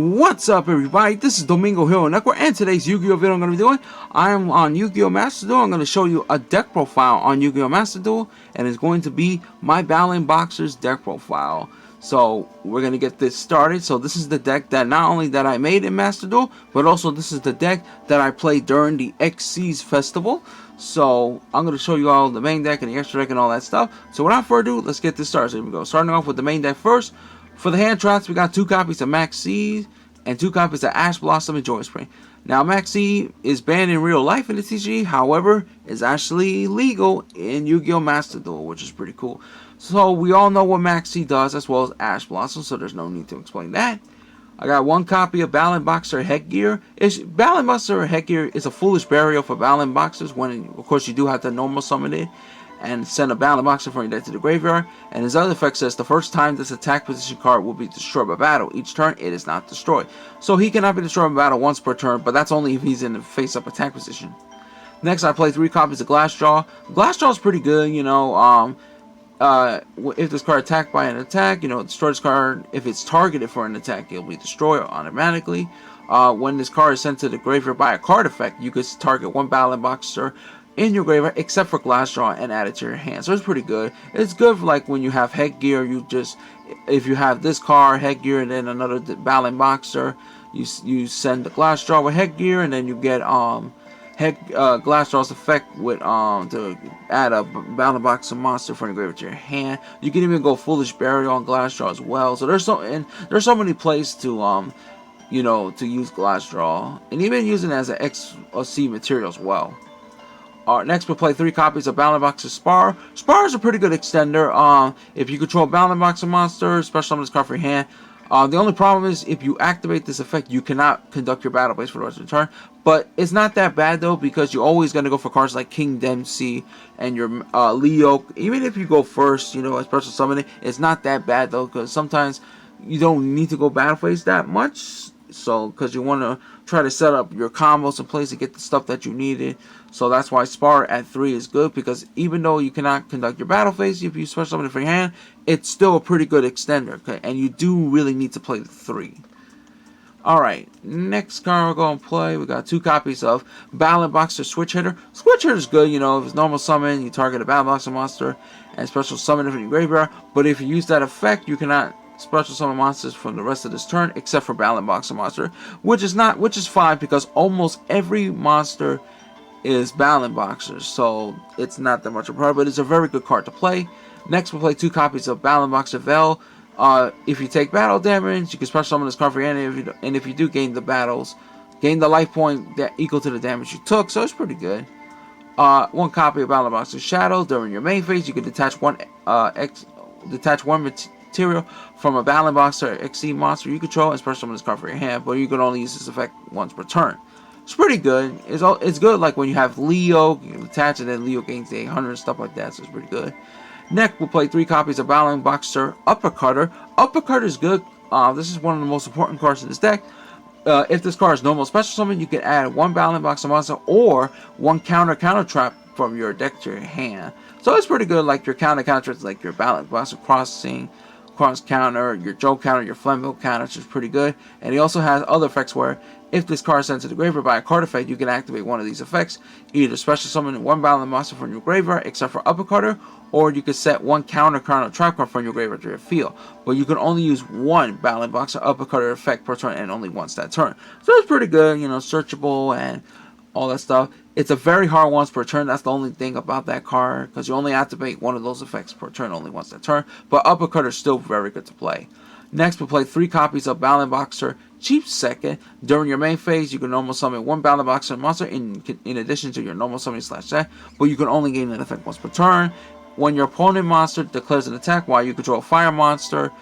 What's up, everybody? This is Domingo Hero Network, and today's Yu-Gi-Oh video I'm going to be doing, I am on Yu-Gi-Oh Master Duel. I'm going to show you a deck profile on Yu-Gi-Oh Master Duel, and it's going to be my Battlin Boxer's deck profile. So we're going to get this started. So this is the deck that not only that I made in Master Duel, but also this is the deck that I played during the XC's festival. So I'm going to show you all the main deck and the extra deck and all that stuff. So without further ado, let's get this started. So here we go. Starting off with the main deck first. For the hand traps, we got 2 copies of Max C and 2 copies of Ash Blossom and Joy Spring. Now, Max C is banned in real life in the TCG, however, is actually legal in Yu-Gi-Oh! Master Duel, which is pretty cool. So, we all know what Max C does, as well as Ash Blossom, so there's no need to explain that. I got 1 copy of Battlin Boxer Headgear. Battlin Boxer Headgear is a foolish burial for Battlin Boxers, when, of course, you do have to normal summon it and send a Battlin Boxer from your deck to the graveyard. And his other effect says the first time this attack position card will be destroyed by battle. Each turn it is not destroyed. So he cannot be destroyed by battle once per turn, but that's only if he's in the face-up attack position. Next, I play 3 copies of Glassjaw. Glassjaw is pretty good, you know. If this card attacked by an attack, you know, destroy this card. If it's targeted for an attack, it'll be destroyed automatically. When this card is sent to the graveyard by a card effect, you can target 1 Battlin Boxer in your graveyard except for Glassjaw and add it to your hand. So it's pretty good. It's good for like when you have Headgear, if you have this card, Headgear, and then another Battlin Boxer, you send the Glassjaw with Headgear, and then you get Glassjaw's effect with to add a Battlin Boxer monster from your graveyard to your hand. You can even go Foolish Burial on Glassjaw as well. So there's so many places to you know, to use Glassjaw, and even using it as an X or C material as well. Next, we'll play 3 copies of Battlin Boxer Spar. Spar is a pretty good extender. If you control Battlin Boxer monster, special summon this card for your hand. The only problem is if you activate this effect, you cannot conduct your battle phase for the rest of the turn. But it's not that bad though, because you're always going to go for cards like King Dempsey and your Leo. Even if you go first, you know, a special summoning, it's not that bad though, because sometimes you don't need to go battle phase that much. So, because you want to try to set up your combos in place to get the stuff that you needed. So that's why Spar at 3 is good, because even though you cannot conduct your battle phase if you special summon it for your hand, it's still a pretty good extender. Okay, and you do really need to play the 3. Alright, next card we're going to play, we got 2 copies of Battlin Boxer Switch Hitter. Switch Hitter is good, you know, if it's normal summon, you target a Battlin Boxer monster and special summon it from your graveyard. But if you use that effect, you cannot special summon monsters from the rest of this turn except for Battlin Boxer monster, which is fine, because almost every monster is Battlin Boxer, so it's not that much of a problem, but it's a very good card to play. Next, we'll play 2 copies of Battlin Boxer Veil. If you take battle damage, you can special summon this card for your hand, and if you do gain the life point that equal to the damage you took, so it's pretty good. 1 copy of Battlin Boxer Shadow. During your main phase, you can detach one material from a Battlin Boxer XC monster you control and special summon this card for your hand, but you can only use this effect once per turn. It's pretty good. It's good like when you have Leo, you can attach it and Leo gains the 800 and stuff like that, so it's pretty good. Next, we'll play 3 copies of Battlin Boxer Uppercutter. Uppercutter is good. This is one of the most important cards in this deck. If this card is normal special summon, you can add 1 Battlin Boxer monster or 1 counter trap from your deck to your hand. So it's pretty good, like your counter traps, like your Battlin Boxer Cross counter, your Joe counter, your Flamville counter, which is pretty good. And he also has other effects where if this card is sent to the graveyard by a card effect, you can activate one of these effects. Either special summon 1 Battlin monster from your graveyard except for Uppercutter, or you can set 1 counter trap card from your graveyard to your field. But you can only use 1 Battlin Boxer Uppercutter effect per turn, and only once that turn. So it's pretty good, you know, searchable and all that stuff. It's a very hard once per turn. That's the only thing about that card, because you only activate one of those effects per turn, only once that turn. But Uppercutter is still very good to play. Next, we'll play 3 copies of Battlin Boxer Cheap Second. During your main phase, you can normal summon 1 Battlin Boxer monster in addition to your normal summon / deck, but you can only gain an effect once per turn. When your opponent monster declares an attack while you control a fire monster,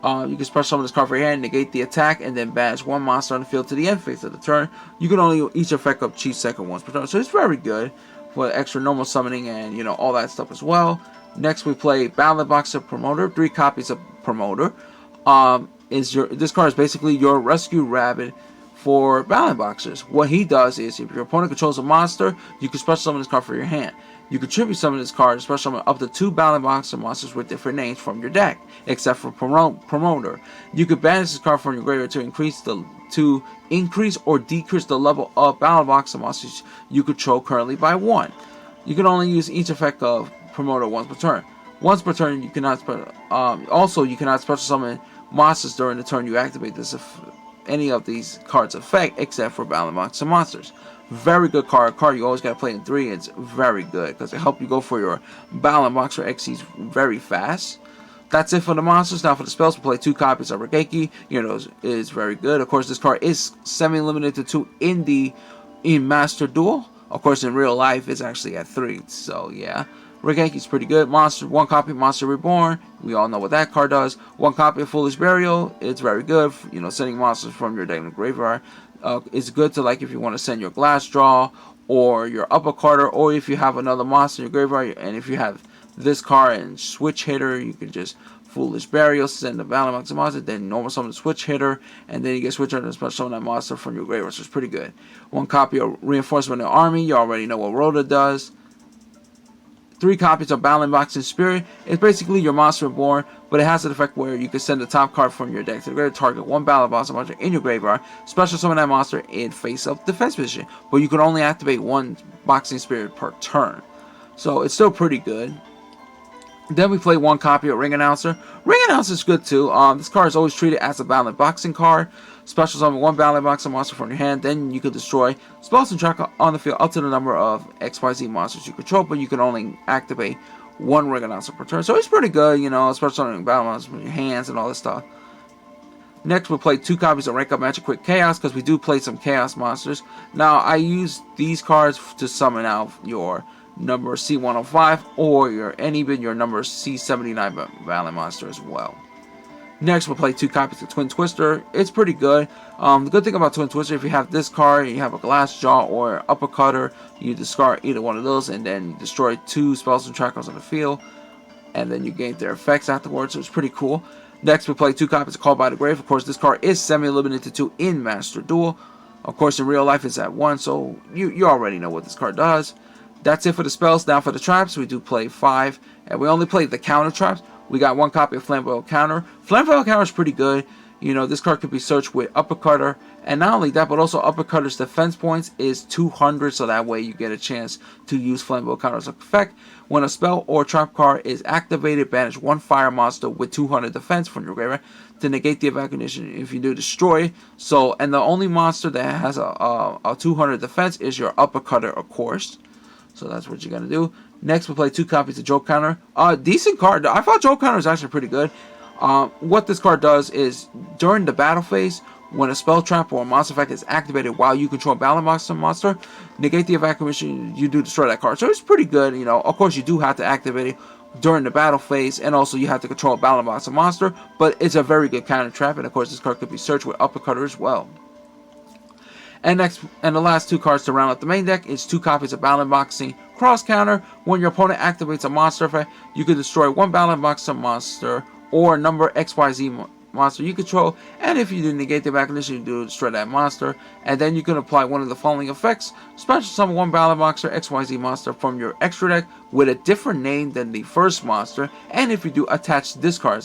you can special summon this card for your hand, negate the attack, and then banish 1 monster on the field to the end phase of the turn. You can only each effect up Cheap Second once per turn, so it's very good for extra normal summoning and, you know, all that stuff as well. Next, we play Battlin Boxer Promoter. 3 copies of Promoter. This card is basically your Rescue Rabbit for Battlin boxers. What he does is, if your opponent controls a monster, you can special summon this card for your hand. You can tribute summon this card, special summon up to 2 Battlin boxer monsters with different names from your deck, except for Promoter. You can banish this card from your graveyard to increase or decrease the level of Battlin boxer monsters you control currently by 1. You can only use each effect of Promoter once per turn. Once per turn, you cannot also you cannot special summon monsters during the turn you activate this any of these cards' effect, except for Battlin boxer monsters. Very good card. You always gotta play in 3. It's very good because it helps you go for your Battlin boxer XCs very fast. That's it for the monsters. Now for the spells, we play 2 copies of Regeki. Is very good. Of course, this card is semi-limited to 2 in Master Duel. Of course, in real life, it's actually at 3. So yeah, Regenki's pretty good. 1 copy Monster Reborn. We all know what that card does. 1 copy of Foolish Burial. It's very good. Sending monsters from your deck in the graveyard. It's good to, like, if you want to send your Glass Draw or your Uppercutter, or if you have another monster in your graveyard, and if you have this card and Switch Hitter, you can just Foolish Burial, send the Battlin boxer monster, then normal summon the Switch Hitter, and then you get Switch Hitter and special summon that monster from your graveyard, so it's pretty good. 1 copy of Reinforcement of the Army. You already know what Rhoda does. 3 copies of Battlin boxing Spirit. It's basically your Monster Reborn, but it has an effect where you can send the top card from your deck to the graveyard, target 1 Battlin boxer monster in your graveyard, special summon that monster in face-up defense position, but you can only activate 1 Boxing Spirit per turn. So it's still pretty good. Then we play 1 copy of Ring Announcer. Ring Announcer is good too. This card is always treated as a Battlin boxing card. Special summon 1 Battlin boxer monster from your hand. Then you can destroy spells and track on the field up to the number of XYZ monsters you control, but you can only activate 1 Ring Announcer per turn. So it's pretty good, special summoning Battlin monsters from your hands and all this stuff. Next, we'll play 2 copies of Rank Up Magic Quick Chaos, because we do play some Chaos monsters. Now, I use these cards to summon out your number C105 or even your number C79 Battlin monster as well. Next, we'll play 2 copies of Twin Twister. It's pretty good. The good thing about Twin Twister, if you have this card, you have a Glass Jaw or Uppercutter, you discard either one of those, and then you destroy 2 spells and trackers on the field, and then you gain their effects afterwards, so it's pretty cool. Next, we play 2 copies of Called by the Grave. Of course, this card is semi-limited to 2 in Master Duel. Of course, in real life, it's at 1, so you already know what this card does. That's it for the spells. Now for the traps, we do play 5, and we only play the counter traps. We got 1 copy of Flamboyant Counter. Flamboyant Counter is pretty good. This card could be searched with Uppercutter, and not only that, but also Uppercutter's defense points is 200, so that way you get a chance to use Flamboyant Counter's effect. When a spell or trap card is activated, banish 1 fire monster with 200 defense from your graveyard to negate the effect condition. If you do, destroy. So, and the only monster that has a 200 defense is your Uppercutter, of course. So that's what you're going to do. Next, we'll play 2 copies of Joke Counter. Decent card. I thought Joke Counter was actually pretty good. What this card does is, during the battle phase, when a spell trap or a monster effect is activated while you control Battlin boxer monster, negate the effect condition, you do destroy that card. So it's pretty good. Of course, you do have to activate it during the battle phase, and also you have to control Battlin boxer monster, but it's a very good counter trap, and of course, this card could be searched with Uppercutter as well. And next, and the last 2 cards to round out the main deck is 2 copies of Battlin boxing Cross Counter. When your opponent activates a monster effect, you can destroy 1 Battlin boxer monster or number XYZ monster you control, and if you do negate the back condition, you do destroy that monster, and then you can apply one of the following effects. Special summon 1 Battlin boxer XYZ monster from your extra deck with a different name than the first monster, and if you do, attach this card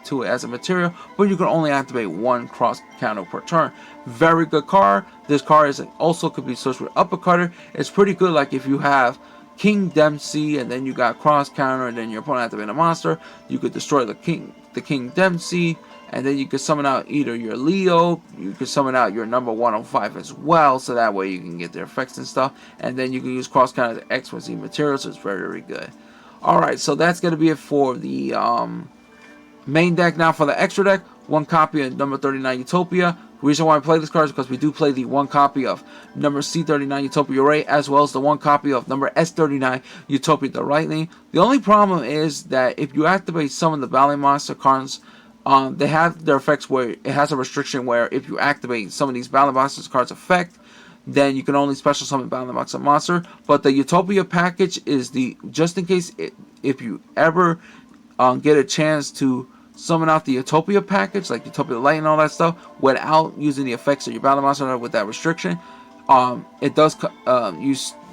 to it as a material, but you can only activate 1 cross counter per turn. Very good card. This card is also could be searched with Uppercutter. It's pretty good, like if you have King Dempsey and then you got cross counter and then your opponent activates a monster, you could destroy the King Dempsey, and then you could summon out either your Leo, you could summon out your number 105 as well, so that way you can get their effects and stuff, and then you can use cross counter as XYZ material, so it's very, very good. Alright, so that's going to be it for the main deck. Now for the extra deck, 1 copy of number 39 Utopia. The reason why I play this card is because we do play the 1 copy of number C39 Utopia Ray, as well as the 1 copy of number S39 Utopia the Lightning. The only problem is that if you activate some of the Battlin monster cards, they have their effects where it has a restriction where if you activate some of these Battlin monster cards effect, then you can only special summon Battlin boxer monster. But the Utopia package is the, just in case if you ever get a chance to summon out the Utopia package, like Utopia Light and all that stuff, without using the effects of your Battle Monster with that restriction, it does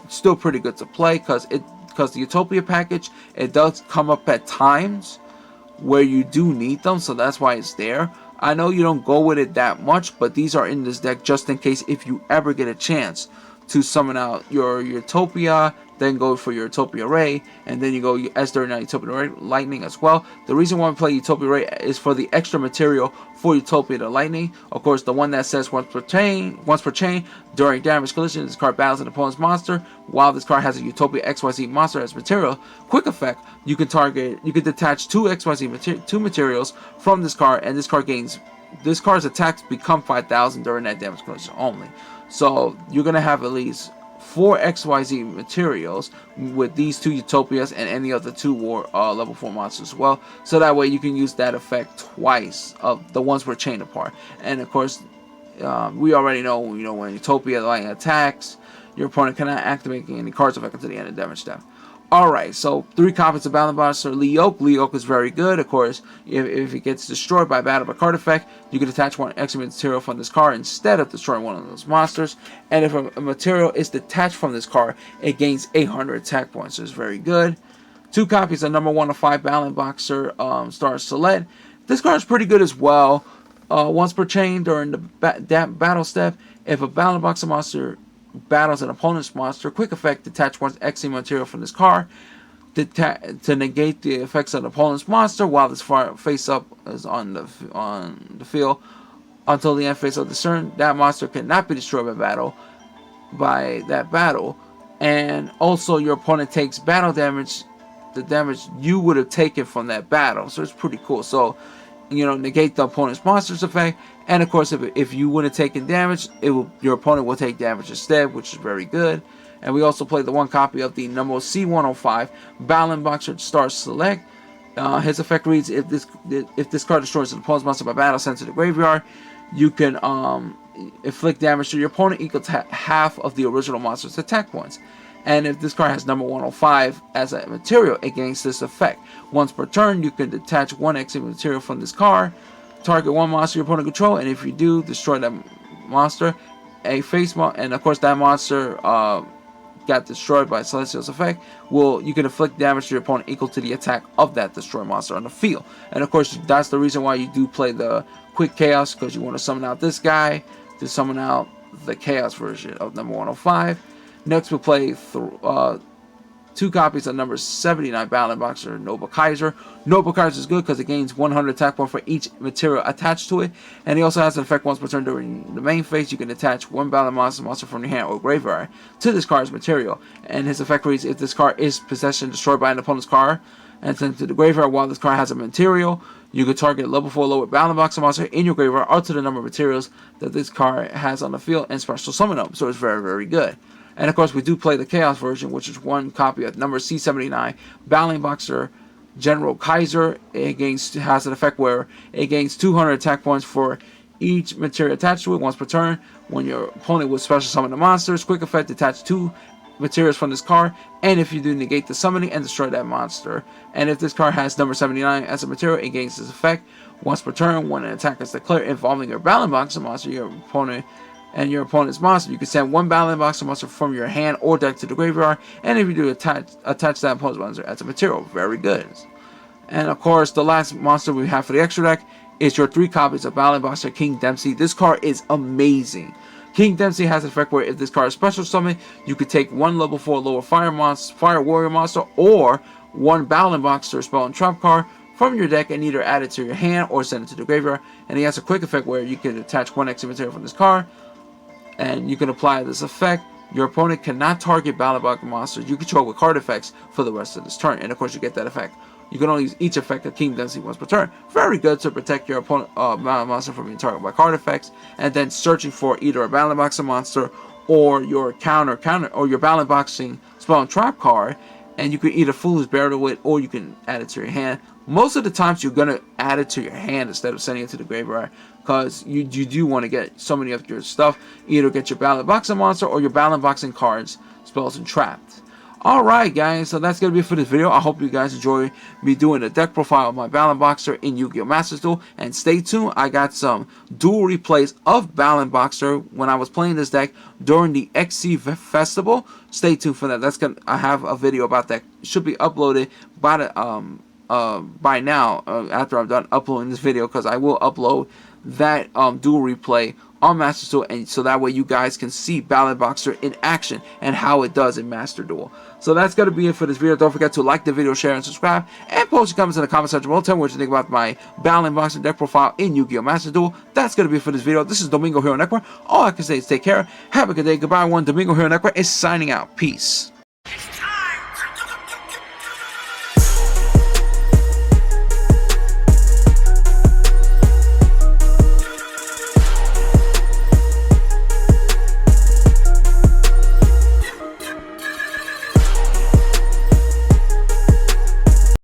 still pretty good to play, because the Utopia package, it does come up at times where you do need them, so that's why it's there. I know you don't go with it that much, but these are in this deck just in case if you ever get a chance to summon out your Utopia, then go for your Utopia Ray, and then you go S39 Utopia Ray Lightning as well. The reason why we play Utopia Ray is for the extra material for Utopia the Lightning. Of course, the one that says once per chain, during damage collision, this card battles an opponent's monster. While this card has a Utopia XYZ monster as material, quick effect, you can detach two materials from this card, and this card's attacks become 5,000 during that damage collision only. So you're gonna have at least 4 XYZ materials with these 2 Utopias and any of the 2 level 4 monsters as well. So that way you can use that effect twice of the ones we're chained apart. And of course, we already know, when Utopia Lightning attacks, your opponent cannot activate any cards effect until the end of damage step. Alright, so 3 copies of Battlin Monster Yugioh. Yugioh is very good. Of course, if it gets destroyed by battle by card effect, you can attach 1 extra material from this card instead of destroying one of those monsters. And if a material is detached from this card, it gains 800 attack points. So it's very good. 2 copies of number 1 of 5 Battlin Boxer Star Select. This card is pretty good as well. Once per chain during the battle step, if a Battlin Boxer monster battles an opponent's monster, quick effect, detach 1 XC material from this card to negate the effects of the opponent's monster while this face up is on the field until the end phase of the turn. That monster cannot be destroyed by that battle, and also your opponent takes battle damage, the damage you would have taken from that battle. So it's pretty cool. So negate the opponent's monster's effect, and of course if you would have taken damage, your opponent will take damage instead, which is very good. And we also play the 1 copy of the number C105 Battlin Boxer Star Select. His effect reads: if this card destroys an opponent's monster by battle sent to the graveyard, you can inflict damage to your opponent equal to half of the original monster's attack points. And if this card has number 105 as a material, it gains this effect. Once per turn, you can detach 1 extra material from this card, target 1 monster your opponent control, and if you do, destroy that monster. And of course, that monster got destroyed by Celestial's effect. You can inflict damage to your opponent equal to the attack of that destroyed monster on the field. And of course, that's the reason why you do play the Quick Chaos, because you want to summon out this guy to summon out the Chaos version of number 105. Next, we'll play 2 copies of number 79 Battlin Boxer Noble Kaiser. Noble Kaiser is good because it gains 100 attack points for each material attached to it, and he also has an effect once per turn during the main phase. You can attach 1 Battlin monster from your hand or graveyard to this card's material, and his effect reads: if this card is possession destroyed by an opponent's card and sent to the graveyard while this card has a material, you can target level 4 lower Battlin Boxer monster in your graveyard up to the number of materials that this card has on the field and special summon them. So it's very, very good. And of course, we do play the Chaos version, which is 1 copy of number C79 Battlin Boxer General Kaiser. It has an effect where it gains 200 attack points for each material attached to it once per turn. When your opponent will special summon the monsters, quick effect, detach 2 materials from this card, and if you do, negate the summoning and destroy that monster. And if this card has number 79 as a material, it gains this effect once per turn. When an attack is declared involving your Battlin Boxer monster, your opponent's monster, you can send 1 Battlin Boxer monster from your hand or deck to the graveyard, and if you do, attach that opponent's monster as a material. Very good. And of course, the last monster we have for the extra deck is your 3 copies of Battlin Boxer King Dempsey. This card is amazing. King Dempsey has an effect where if this card is special summon, you could take 1 level 4 lower Fire Warrior monster or 1 Battlin Boxer spell and trap card from your deck and either add it to your hand or send it to the graveyard. And he has a quick effect where you can attach 1 extra material from this card, and you can apply this effect. Your opponent cannot target Battlin Boxer monsters you control with card effects for the rest of this turn. And of course, you get that effect. You can only use each effect of King Dempsey once per turn. Very good to protect your opponent Battlin monster from being targeted by card effects, and then searching for either a Battlin Boxer monster or your counter or your Battlin Boxing spell and trap card, and you can either Foolish Burial it or you can add it to your hand. Most of the times you're gonna add it to your hand instead of sending it to the graveyard, because you do want to get so many of your stuff. Either get your Battlin Boxer monster or your Battlin Boxing cards, spells, and traps. Alright guys, so that's going to be it for this video. I hope you guys enjoy me doing the deck profile of my Battlin Boxer in Yu-Gi-Oh! Master Duel. And stay tuned, I got some dual replays of Battlin Boxer when I was playing this deck during the XC Festival. Stay tuned for that. I have a video about that. It should be uploaded by now after I'm done uploading this video, because I will upload that dual replay on Master Duel, and so that way you guys can see Battlin Boxer in action and how it does in Master Duel. So that's going to be it for this video. Don't forget to like the video, share, and subscribe, and post your comments in the comment section below. Tell me what you think about my Battlin Boxer deck profile in Yu-Gi-Oh! Master Duel. That's going to be it for this video. This is Domingo Hero Network. All I can say is take care. Have a good day. Goodbye, everyone. Domingo Hero Network is signing out. Peace.